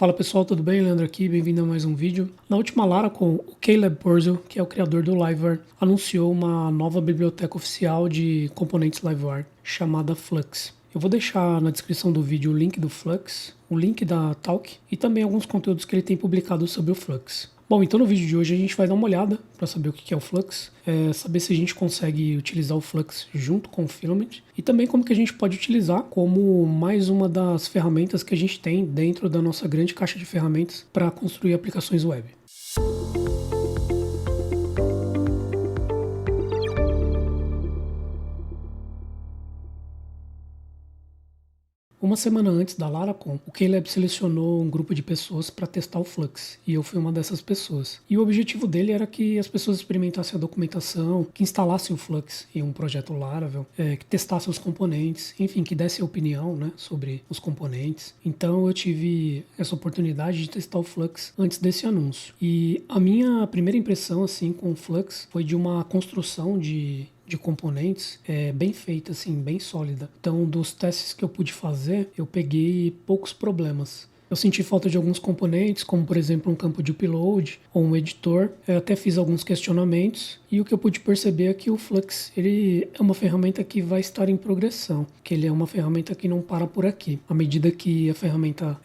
Fala pessoal, tudo bem? Leandro aqui, bem-vindo a mais um vídeo. Na última Laracon, o Caleb Purcell, que é o criador do Liveware, anunciou uma nova biblioteca oficial de componentes Liveware chamada Flux. Eu vou deixar na descrição do vídeo o link do Flux, o link da Talk e também alguns conteúdos que ele tem publicado sobre o Flux. Bom, então no vídeo de hoje a gente vai dar uma olhada para saber o que é o Flux, saber se a gente consegue utilizar o Flux junto com o Filament e também como que a gente pode utilizar como mais uma das ferramentas que a gente tem dentro da nossa grande caixa de ferramentas para construir aplicações web. Uma semana antes da Laracon, o Caleb selecionou um grupo de pessoas para testar o Flux, e eu fui uma dessas pessoas. E o objetivo dele era que as pessoas experimentassem a documentação, que instalassem o Flux em um projeto Laravel, que testassem os componentes, enfim, que dessem opinião, né, sobre os componentes. Então eu tive essa oportunidade de testar o Flux antes desse anúncio. E a minha primeira impressão assim com o Flux foi de uma construção de componentes bem feita, assim, bem sólida. Então, dos testes que eu pude fazer, eu peguei poucos problemas. Eu senti falta de alguns componentes, como por exemplo um campo de upload ou um editor. Eu até fiz alguns questionamentos e o que eu pude perceber é que o Flux ele é uma ferramenta que vai estar em progressão, que ele é uma ferramenta que não para por aqui. À medida que a ferramenta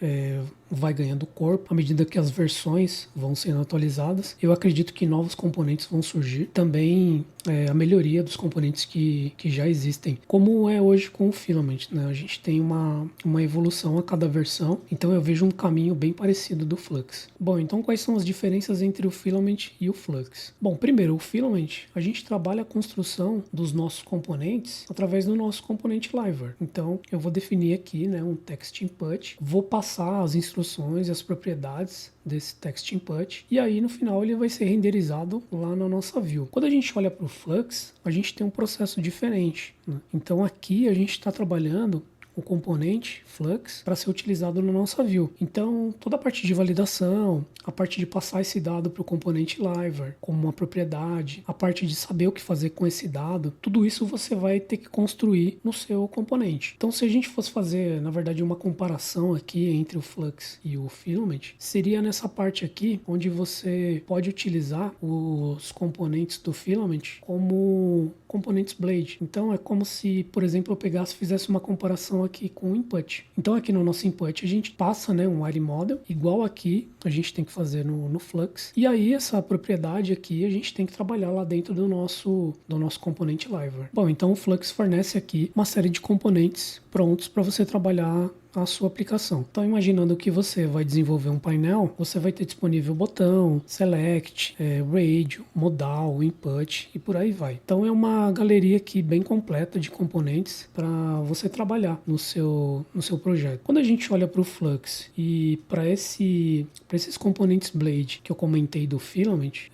vai ganhando corpo, à medida que as versões vão sendo atualizadas, eu acredito que novos componentes vão surgir. Também a melhoria dos componentes que já existem, como é hoje com o Filament, né? A gente tem uma evolução a cada versão, então eu vejo um caminho bem parecido do Flux. Bom, então quais são as diferenças entre o Filament e o Flux? Bom, primeiro, o Filament, a gente trabalha a construção dos nossos componentes através do nosso componente Liveware. Então, eu vou definir aqui, né, um text input, vou passar as instruções e as propriedades desse text input, e aí no final ele vai ser renderizado lá na nossa view. Quando a gente olha para o Flux, a gente tem um processo diferente, né? Então aqui a gente está trabalhando o componente Flux para ser utilizado na nossa view. Então, toda a parte de validação, a parte de passar esse dado para o componente Liveware como uma propriedade, a parte de saber o que fazer com esse dado, tudo isso você vai ter que construir no seu componente. Então, se a gente fosse fazer, na verdade, uma comparação aqui entre o Flux e o Filament, seria nessa parte aqui, onde você pode utilizar os componentes do Filament como componentes Blade. Então, é como se, por exemplo, eu pegasse e fizesse uma comparação aqui com o input. Então aqui no nosso input a gente passa, né, um wire model, igual aqui a gente tem que fazer no Flux. E aí essa propriedade aqui a gente tem que trabalhar lá dentro do nosso componente Liveware. Bom, então o Flux fornece aqui uma série de componentes prontos para você trabalhar a sua aplicação. Então, imaginando que você vai desenvolver um painel, você vai ter disponível botão, select, radio, modal, input e por aí vai. Então, é uma galeria aqui bem completa de componentes para você trabalhar no seu projeto. Quando a gente olha para o Flux e para esses componentes Blade que eu comentei do Filament,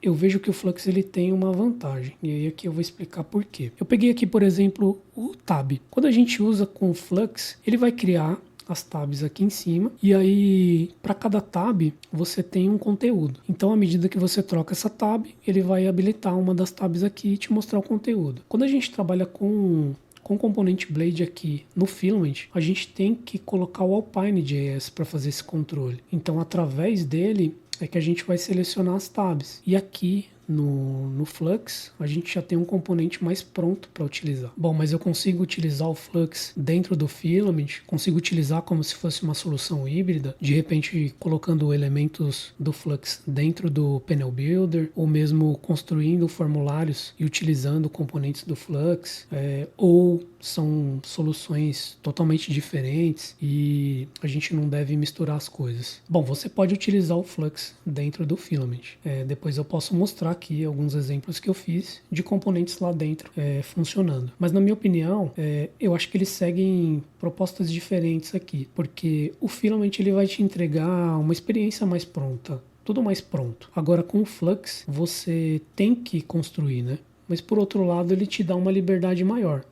eu vejo que o Flux ele tem uma vantagem, e aí aqui eu vou explicar por quê. Eu peguei aqui, por exemplo, o tab. Quando a gente usa com o Flux, ele vai criar as tabs aqui em cima, e aí para cada tab você tem um conteúdo. Então, à medida que você troca essa tab, ele vai habilitar uma das tabs aqui e te mostrar o conteúdo. Quando a gente trabalha com o componente Blade aqui no Filament, a gente tem que colocar o Alpine.js para fazer esse controle. Então, através dele é que a gente vai selecionar as tabs. E aqui no Flux, a gente já tem um componente mais pronto para utilizar. Bom, mas eu consigo utilizar o Flux dentro do Filament, consigo utilizar como se fosse uma solução híbrida, de repente colocando elementos do Flux dentro do Panel Builder, ou mesmo construindo formulários e utilizando componentes do Flux, ou são soluções totalmente diferentes e a gente não deve misturar as coisas. Bom, você pode utilizar o Flux dentro do Filament. Depois eu posso mostrar aqui alguns exemplos que eu fiz de componentes lá dentro funcionando. Mas na minha opinião, eu acho que eles seguem propostas diferentes aqui, porque o Filament ele vai te entregar uma experiência mais pronta, tudo mais pronto. Agora com o Flux você tem que construir, né? Mas por outro lado ele te dá uma liberdade maior.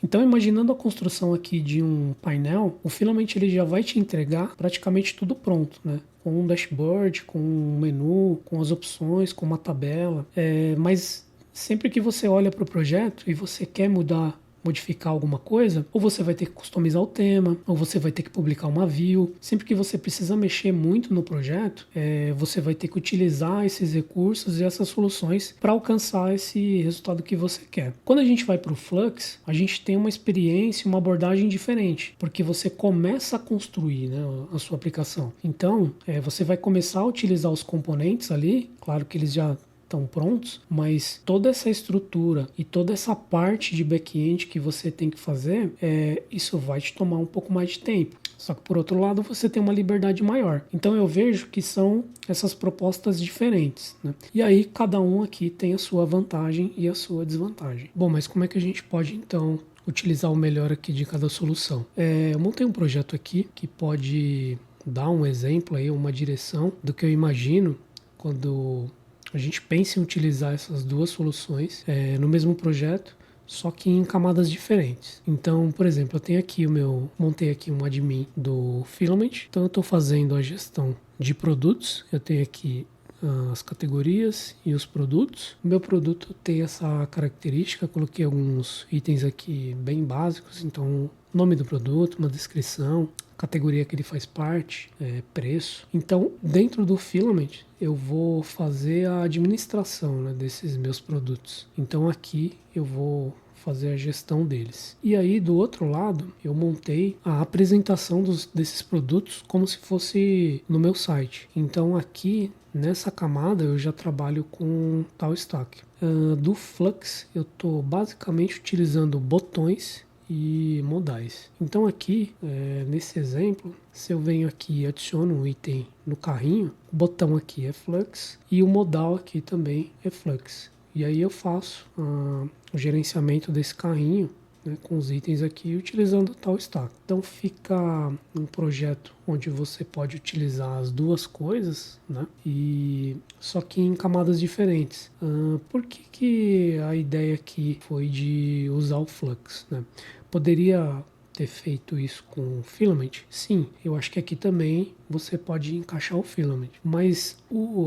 Então, imaginando a construção aqui de um painel, o Filament ele já vai te entregar praticamente tudo pronto, né? Com um dashboard, com um menu, com as opções, com uma tabela. Mas sempre que você olha para o projeto e você quer mudar modificar alguma coisa, ou você vai ter que customizar o tema, ou você vai ter que publicar uma view. Sempre que você precisa mexer muito no projeto, você vai ter que utilizar esses recursos e essas soluções para alcançar esse resultado que você quer. Quando a gente vai para o Flux, a gente tem uma experiência, uma abordagem diferente, porque você começa a construir, né, a sua aplicação. Então, você vai começar a utilizar os componentes ali, claro que eles já estão prontos, mas toda essa estrutura e toda essa parte de back-end que você tem que fazer, isso vai te tomar um pouco mais de tempo. Só que por outro lado você tem uma liberdade maior. Então eu vejo que são essas propostas diferentes, né? E aí cada um aqui tem a sua vantagem e a sua desvantagem. Bom, mas como é que a gente pode então utilizar o melhor aqui de cada solução? Eu montei um projeto aqui que pode dar um exemplo aí, uma direção do que eu imagino quando a gente pensa em utilizar essas duas soluções no mesmo projeto, só que em camadas diferentes. Então, por exemplo, eu tenho aqui montei aqui um admin do Filament, então eu estou fazendo a gestão de produtos, eu tenho aqui as categorias e os produtos. O meu produto tem essa característica, coloquei alguns itens aqui bem básicos, então nome do produto, uma descrição, categoria que ele faz parte, preço. Então, dentro do Filament, eu vou fazer a administração, né, desses meus produtos. Então, aqui eu vou fazer a gestão deles. E aí, do outro lado, eu montei a apresentação desses produtos como se fosse no meu site. Então, aqui, nessa camada, eu já trabalho com tal stack. Do Flux, eu estou basicamente utilizando botões e modais. Então aqui, nesse exemplo, se eu venho aqui e adiciono um item no carrinho, o botão aqui é Flux e o modal aqui também é Flux. E aí eu faço o gerenciamento desse carrinho, né, com os itens aqui utilizando tal stack. Então fica um projeto onde você pode utilizar as duas coisas, né, e só que em camadas diferentes. Por que a ideia aqui foi de usar o Flux, né? Poderia ter feito isso com o Filament? Sim, eu acho que aqui também você pode encaixar o Filament. Mas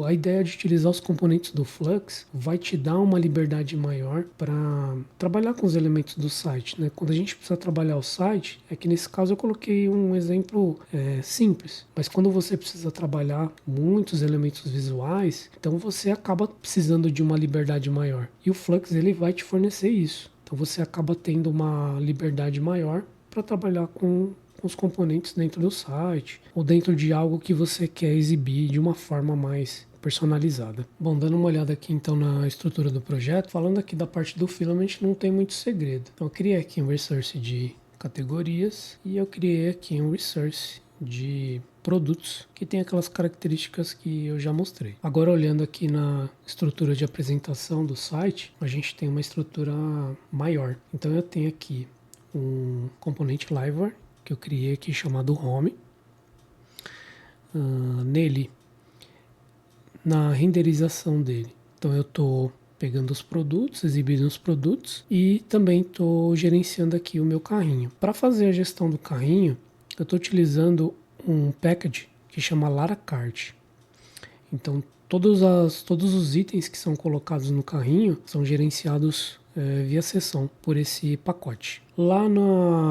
a ideia de utilizar os componentes do Flux vai te dar uma liberdade maior para trabalhar com os elementos do site, né? Quando a gente precisa trabalhar o site, é que nesse caso eu coloquei um exemplo simples. Mas quando você precisa trabalhar muitos elementos visuais, então você acaba precisando de uma liberdade maior. E o Flux ele vai te fornecer isso. Então você acaba tendo uma liberdade maior para trabalhar com os componentes dentro do site ou dentro de algo que você quer exibir de uma forma mais personalizada. Bom, dando uma olhada aqui então na estrutura do projeto, falando aqui da parte do Filament, não tem muito segredo. Então eu criei aqui um resource de categorias e eu criei aqui um resource de produtos que tem aquelas características que eu já mostrei. Agora olhando aqui na estrutura de apresentação do site, a gente tem uma estrutura maior. Então eu tenho aqui um componente library que eu criei aqui chamado home. Nele, na renderização dele, então eu estou pegando os produtos, exibindo os produtos e também estou gerenciando aqui o meu carrinho. Para fazer a gestão do carrinho, eu estou utilizando um package que chama Laracart. Então todos os itens que são colocados no carrinho são gerenciados via sessão por esse pacote. Lá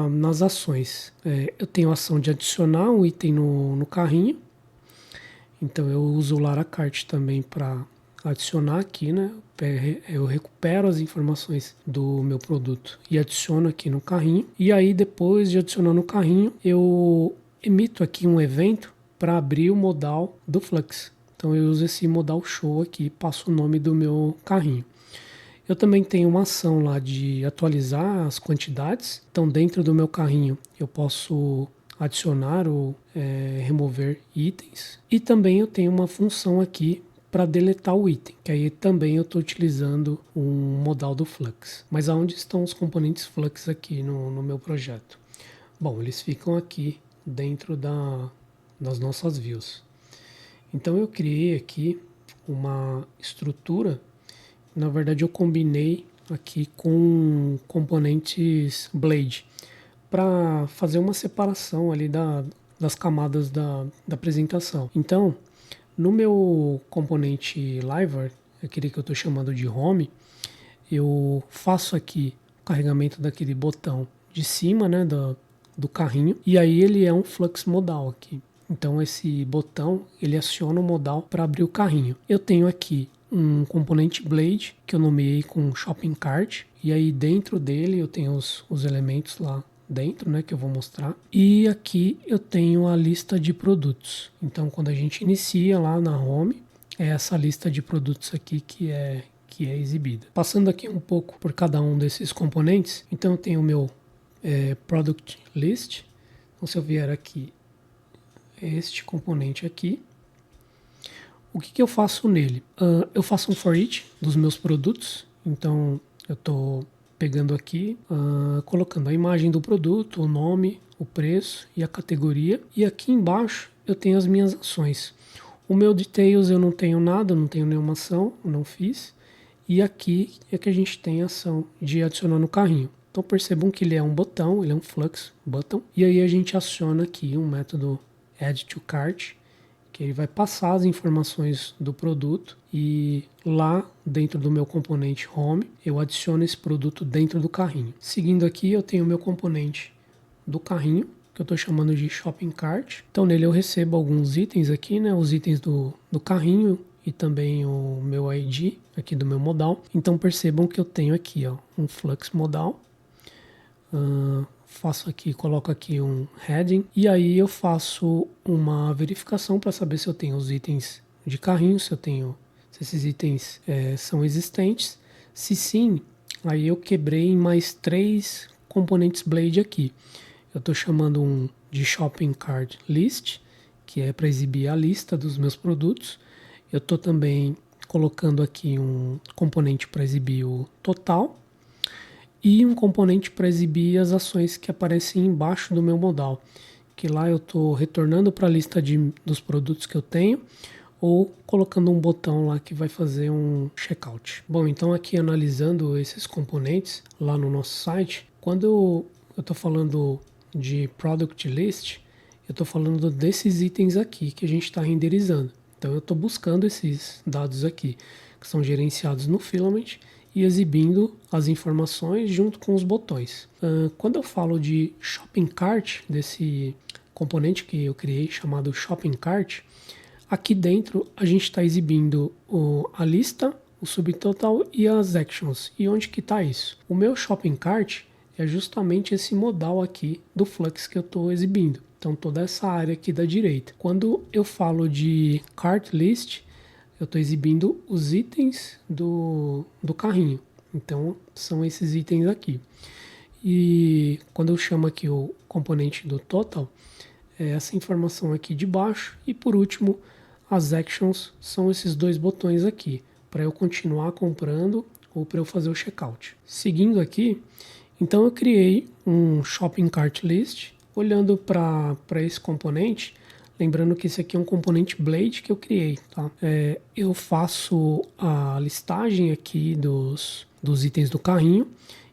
nas ações, eu tenho a ação de adicionar um item no carrinho. Então eu uso o Laracart também para adicionar aqui, né? Eu recupero as informações do meu produto e adiciono aqui no carrinho. E aí depois de adicionar no carrinho, eu emito aqui um evento para abrir o modal do Flux. Então eu uso esse modal show aqui, passo o nome do meu carrinho. Eu também tenho uma ação lá de atualizar as quantidades. Então dentro do meu carrinho eu posso adicionar ou remover itens. E também eu tenho uma função aqui para deletar o item, que aí também eu estou utilizando um modal do Flux. Mas aonde estão os componentes Flux aqui no meu projeto? Bom, eles ficam aqui dentro das nossas views. Então eu criei aqui uma estrutura, na verdade eu combinei aqui com componentes Blade, para fazer uma separação ali das camadas da apresentação. Então, no meu componente library, aquele que eu estou chamando de home, eu faço aqui carregamento daquele botão de cima, né, do carrinho, e aí ele é um flux modal aqui. Então esse botão, ele aciona o modal para abrir o carrinho. Eu tenho aqui um componente blade que eu nomeei com shopping cart, e aí dentro dele eu tenho os elementos lá dentro, né, que eu vou mostrar. E aqui eu tenho a lista de produtos. Então quando a gente inicia lá na home, é essa lista de produtos aqui que é exibida. Passando aqui um pouco por cada um desses componentes, então eu tenho o meu product list. Então se eu vier aqui, este componente aqui, o que eu faço nele? Eu faço um for each dos meus produtos. Então eu estou pegando aqui, colocando a imagem do produto, o nome, o preço e a categoria. E aqui embaixo eu tenho as minhas ações. O meu details eu não tenho nada, não tenho nenhuma ação, não fiz. E aqui é que a gente tem a ação de adicionar no carrinho. Então percebam que ele é um botão, ele é um flux button. E aí a gente aciona aqui um método add to cart, que ele vai passar as informações do produto e lá dentro do meu componente home eu adiciono esse produto dentro do carrinho. Seguindo aqui eu tenho o meu componente do carrinho, que eu estou chamando de shopping cart. Então nele eu recebo alguns itens aqui, né, os itens do carrinho e também o meu ID aqui do meu modal. Então percebam que eu tenho aqui, ó, um flux modal. Faço aqui, coloco aqui um heading e aí eu faço uma verificação para saber se eu tenho os itens de carrinho, se esses itens são existentes. Se sim, aí eu quebrei em mais 3 componentes blade aqui. Eu estou chamando um de shopping cart list, que é para exibir a lista dos meus produtos. Eu estou também colocando aqui um componente para exibir o total e um componente para exibir as ações que aparecem embaixo do meu modal, que lá eu estou retornando para a lista dos produtos que eu tenho ou colocando um botão lá que vai fazer um checkout. Bom, então aqui analisando esses componentes lá no nosso site, quando eu estou falando de product list, eu estou falando desses itens aqui que a gente está renderizando. Então eu estou buscando esses dados aqui, que são gerenciados no Filament, e exibindo as informações junto com os botões. Quando eu falo de shopping cart, desse componente que eu criei chamado shopping cart, aqui dentro a gente está exibindo a lista, o subtotal e as actions. E onde que está isso? O meu shopping cart é justamente esse modal aqui do flux que eu estou exibindo. Então toda essa área aqui da direita. Quando eu falo de cart list, eu estou exibindo os itens do carrinho. Então são esses itens aqui. E quando eu chamo aqui o componente do total, é essa informação aqui de baixo. E por último, as actions são esses 2 botões aqui, para eu continuar comprando ou para eu fazer o checkout. Seguindo aqui, então eu criei um shopping cart list, olhando para esse componente. Lembrando que esse aqui é um componente blade que eu criei, tá? Eu faço a listagem aqui dos itens do carrinho.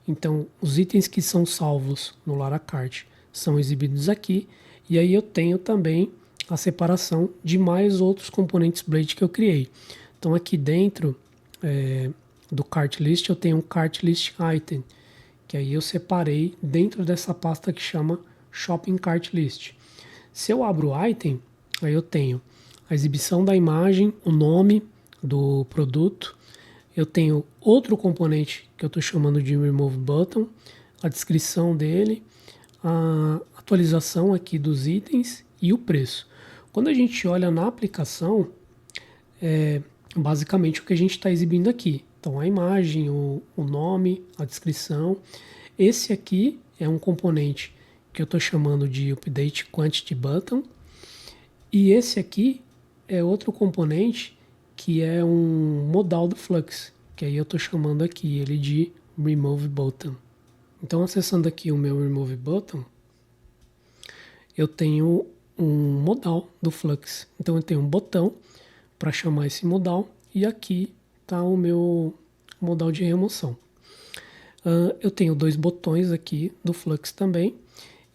Então, os itens que são salvos no Laracart são exibidos aqui. E aí eu tenho também a separação de mais outros componentes blade que eu criei. Então, aqui dentro do cart list eu tenho um cart list item, que aí eu separei dentro dessa pasta que chama shopping cart list. Se eu abro o item, aí eu tenho a exibição da imagem, o nome do produto. Eu tenho outro componente que eu estou chamando de remove button, a descrição dele, a atualização aqui dos itens e o preço. Quando a gente olha na aplicação, basicamente o que a gente está exibindo aqui. Então a imagem, o nome, a descrição. Esse aqui é um componente que eu estou chamando de Update Quantity Button. E esse aqui é outro componente que é um modal do Flux, que aí eu estou chamando aqui ele de Remove Button. Então, acessando aqui o meu Remove Button, eu tenho um modal do Flux. Então, eu tenho um botão para chamar esse modal e aqui está o meu modal de remoção. Eu tenho 2 botões aqui do Flux também.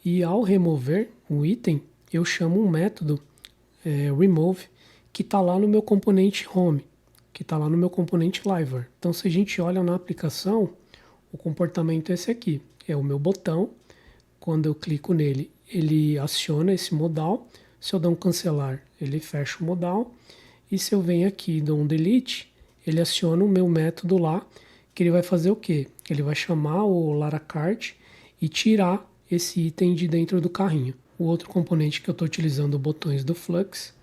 E ao remover um item, eu chamo um método remove que está lá no meu componente home, que está lá no meu componente liver. Então, se a gente olha na aplicação, O comportamento é esse aqui, é o meu botão. Quando eu clico nele, ele aciona esse modal. Se eu der um cancelar, ele fecha o modal. E se eu venho aqui e dou um delete, ele aciona o meu método lá, que ele vai fazer o quê? Ele vai chamar o Laracart e tirar esse item de dentro do carrinho. O outro componente que eu estou utilizando botões do Flux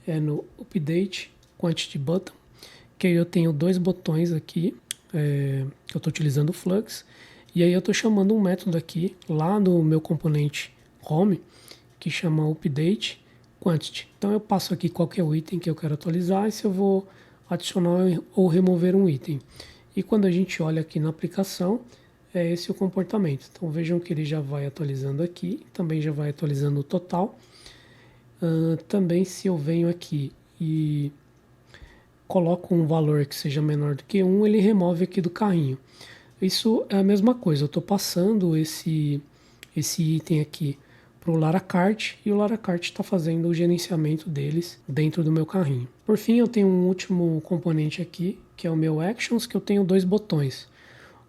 é no Update Quantity Button, que aí eu tenho dois botões aqui, que eu estou utilizando o Flux, e aí eu estou chamando um método aqui, lá no meu componente Home, que chama Update Quantity. Então eu passo aqui qual que é o item que eu quero atualizar e se eu vou adicionar ou remover um item. E quando a gente olha aqui na aplicação, é esse o comportamento. Então vejam que ele já vai atualizando aqui, também já vai atualizando o total. Também se eu venho aqui e coloco um valor que seja menor do que 1, ele remove aqui do carrinho. Isso é a mesma coisa, eu estou passando esse item aqui para o Laracart e o Laracart está fazendo o gerenciamento deles dentro do meu carrinho. Por fim, eu tenho um último componente aqui, que é o meu Actions, que eu tenho dois botões.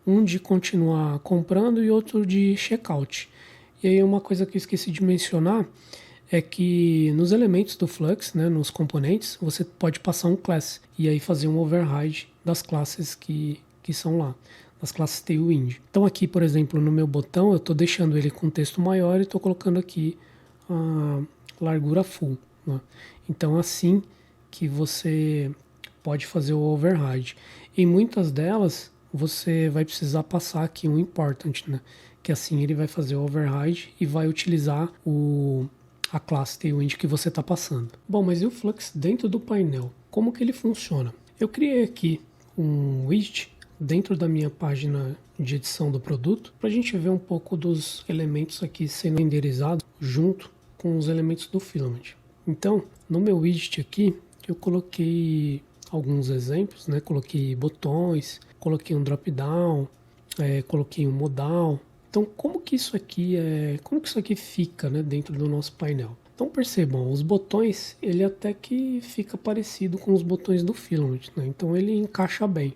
Um de continuar comprando e outro de checkout. E aí uma coisa que eu esqueci de mencionar é que nos elementos do Flux, né, nos componentes, você pode passar um class e aí fazer um override das classes que são lá, das classes Tailwind. Então aqui, por exemplo, no meu botão, eu estou deixando ele com texto maior e estou colocando aqui a largura full. Né? Então assim que você pode fazer o override. Em muitas delas, você vai precisar passar aqui um important, né? Que assim ele vai fazer o override e vai utilizar a classe Tailwind que você está passando. Bom, mas e o Flux dentro do painel? Como que ele funciona? Eu criei aqui um widget dentro da minha página de edição do produto para a gente ver um pouco dos elementos aqui sendo renderizados junto com os elementos do filament. Então, no meu widget aqui, eu coloquei alguns exemplos, né? Coloquei botões, coloquei um drop-down, coloquei um modal. Então, como que isso aqui fica, né, dentro do nosso painel? Então percebam, os botões, ele até que fica parecido com os botões do filament, né? Então ele encaixa bem.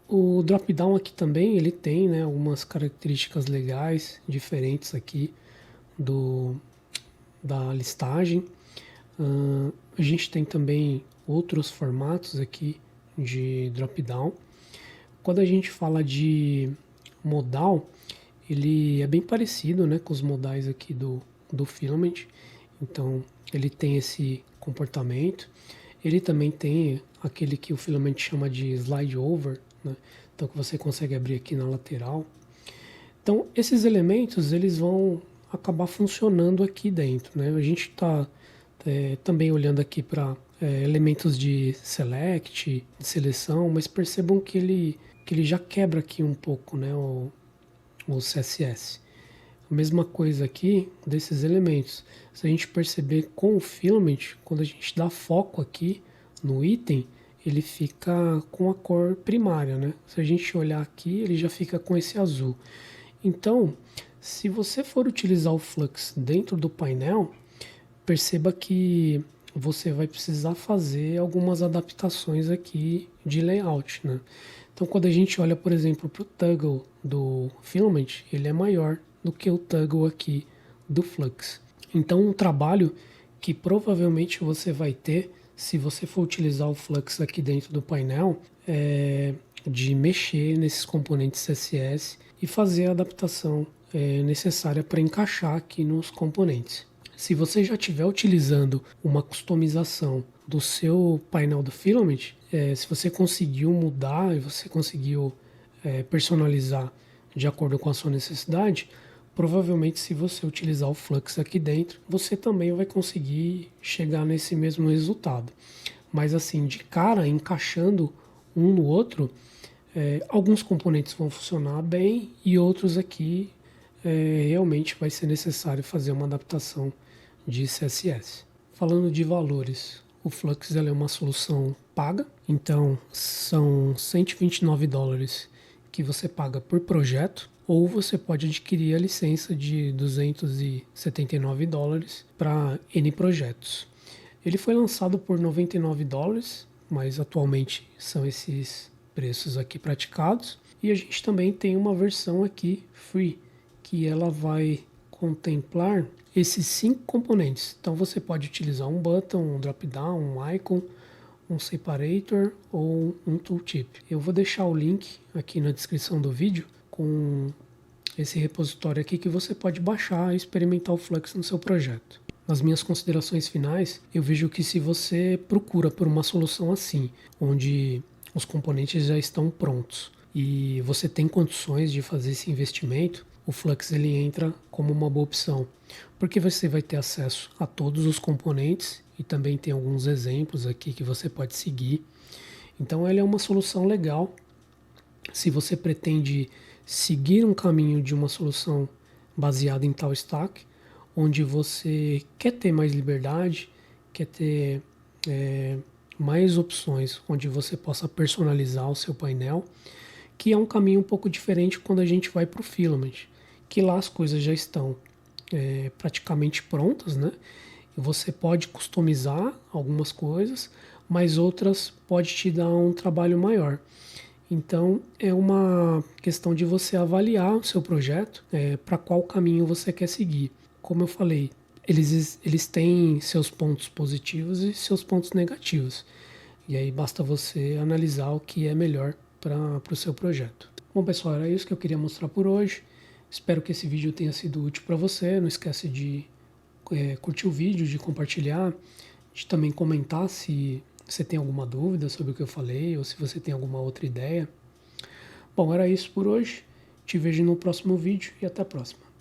O drop-down aqui também, ele tem, né, algumas características legais, diferentes aqui da listagem. A gente tem também outros formatos aqui de drop-down. Quando a gente fala de modal, ele é bem parecido, né, com os modais aqui do filament. Então ele tem esse comportamento. Ele também tem aquele que o filament chama de slide over, né? Então que você consegue abrir aqui na lateral. Então esses elementos eles vão acabar funcionando aqui dentro, né? A gente está também olhando aqui para elementos de select, de seleção, mas percebam que ele já quebra aqui um pouco, né, o CSS. A mesma coisa aqui desses elementos. Se a gente perceber com o filament, quando a gente dá foco aqui no item, ele fica com a cor primária, né? Se a gente olhar aqui, ele já fica com esse azul. Então, se você for utilizar o Flux dentro do painel, perceba que você vai precisar fazer algumas adaptações aqui de layout, né? Então, quando a gente olha, por exemplo, para o toggle do filament, ele é maior do que o toggle aqui do Flux. Então, um trabalho que provavelmente você vai ter, se você for utilizar o Flux aqui dentro do painel, é de mexer nesses componentes CSS e fazer a adaptação necessária para encaixar aqui nos componentes. Se você já estiver utilizando uma customização do seu painel do filament, se você conseguiu mudar e você conseguiu personalizar de acordo com a sua necessidade, provavelmente se você utilizar o Flux aqui dentro, você também vai conseguir chegar nesse mesmo resultado. Mas assim, de cara, encaixando um no outro, alguns componentes vão funcionar bem e outros aqui realmente vai ser necessário fazer uma adaptação de CSS. Falando de valores, o Flux é uma solução paga, então são $129 que você paga por projeto, ou você pode adquirir a licença de $279 para N projetos. Ele foi lançado por $99, mas atualmente são esses preços aqui praticados. E a gente também tem uma versão aqui free, que ela vai contemplar esses 5 componentes. Então você pode utilizar um button, um drop-down, um icon, um separator ou um tooltip. Eu vou deixar o link aqui na descrição do vídeo com esse repositório aqui que você pode baixar e experimentar o Flux no seu projeto. Nas minhas considerações finais, eu vejo que se você procura por uma solução assim, onde os componentes já estão prontos e você tem condições de fazer esse investimento, o Flux ele entra como uma boa opção, porque você vai ter acesso a todos os componentes e também tem alguns exemplos aqui que você pode seguir. Então ele é uma solução legal se você pretende seguir um caminho de uma solução baseada em tal stack, onde você quer ter mais liberdade, quer ter mais opções, onde você possa personalizar o seu painel, que é um caminho um pouco diferente quando a gente vai para o Filament, que lá as coisas já estão praticamente prontas, né? E você pode customizar algumas coisas, mas outras pode te dar um trabalho maior. Então é uma questão de você avaliar o seu projeto, para qual caminho você quer seguir. Como eu falei, eles têm seus pontos positivos e seus pontos negativos. E aí basta você analisar o que é melhor para o seu projeto. Bom pessoal, era isso que eu queria mostrar por hoje. Espero que esse vídeo tenha sido útil para você. Não esquece de curtir o vídeo, de compartilhar, de também comentar se você tem alguma dúvida sobre o que eu falei ou se você tem alguma outra ideia. Bom, era isso por hoje. Te vejo no próximo vídeo e até a próxima.